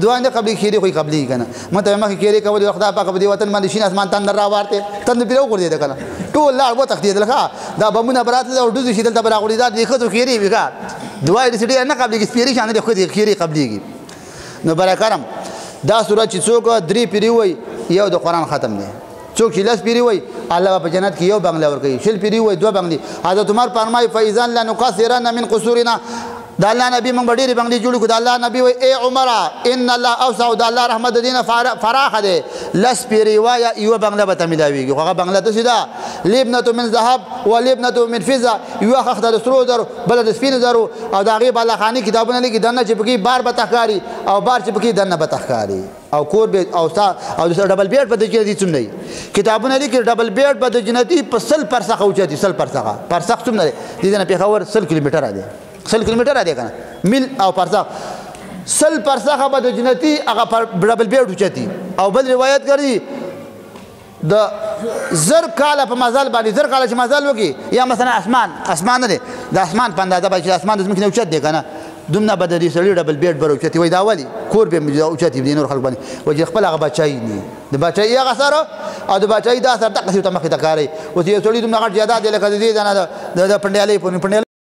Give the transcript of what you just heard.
دعا نه قبلي خیری خو قبلي کنه مته ما خیری کول خدای پاک په دې وطن باندې شین اسمان تندر راوارته تند پیرو کړی دا کنه ټول لاړ وو تخدید لکه دا بمونه برات له ډوز شیدل ته براغړی دا د خو خیری وکړه دعا دې سړي نه قبلي سپیری شان دې خو دې خیری قبليږي نو برکرم دا سورۃ چې څوک درې پیری وای یو د قران ختم دی څوک چې لاس پیری وای الله په جنت کې یو بنگله ورکړي شل پیری وای دوه بنگلي حضرت عمر فرمای فایزان لا نقصرن من قصورنا دا الله نبی موږ ډېرې بنگلې جوړ کړو دا الله نبی وای اے عمر ان الله اوسع دا الله رحمت دینه فراخ ده لاس پیری وای یو بنگله به تملاویږي هغه بنگله ته سیدا لبنه من ذهب ولبنه من فضه یو خخته د سرو زر بل د سپینو زر او دا غي بالا خاني کتابونه لګي دنه چې بګي بار به تخکاری او بار چې بګي دنه به تخکاری او کور به او د ډبل بیډ په دې کې څوم نه کتابونه لري کې ډبل بیډ په جنتی په سل پرسخه اوچتي سل پرسخ څوم نه دي نه پیښور 100 کیلومتر دی 100 کیلومتر دی کنه میل او پرسخ سل پرسخه په جنتی هغه ډبل بیډ اوچتي او بل روایت کوي د زر کاله په مزال باندې زر کاله چې مزال وکي یا مثلا اسمان نه دی د اسمان په اندازه باندې اسمان د زمکه نه اوچت دی کنه دومره به د دې سړي ډبل بیډ بر اوچتي وای دا ولي کور به اوچتي دي نور خلک باندې وجه خپل هغه بچای نه د بچای هغه سره او د بچای دا سره دغه څه ته مخې ته کاری او چې سړي دومره غټ زیاده دی لکه د دې نه د پندیالې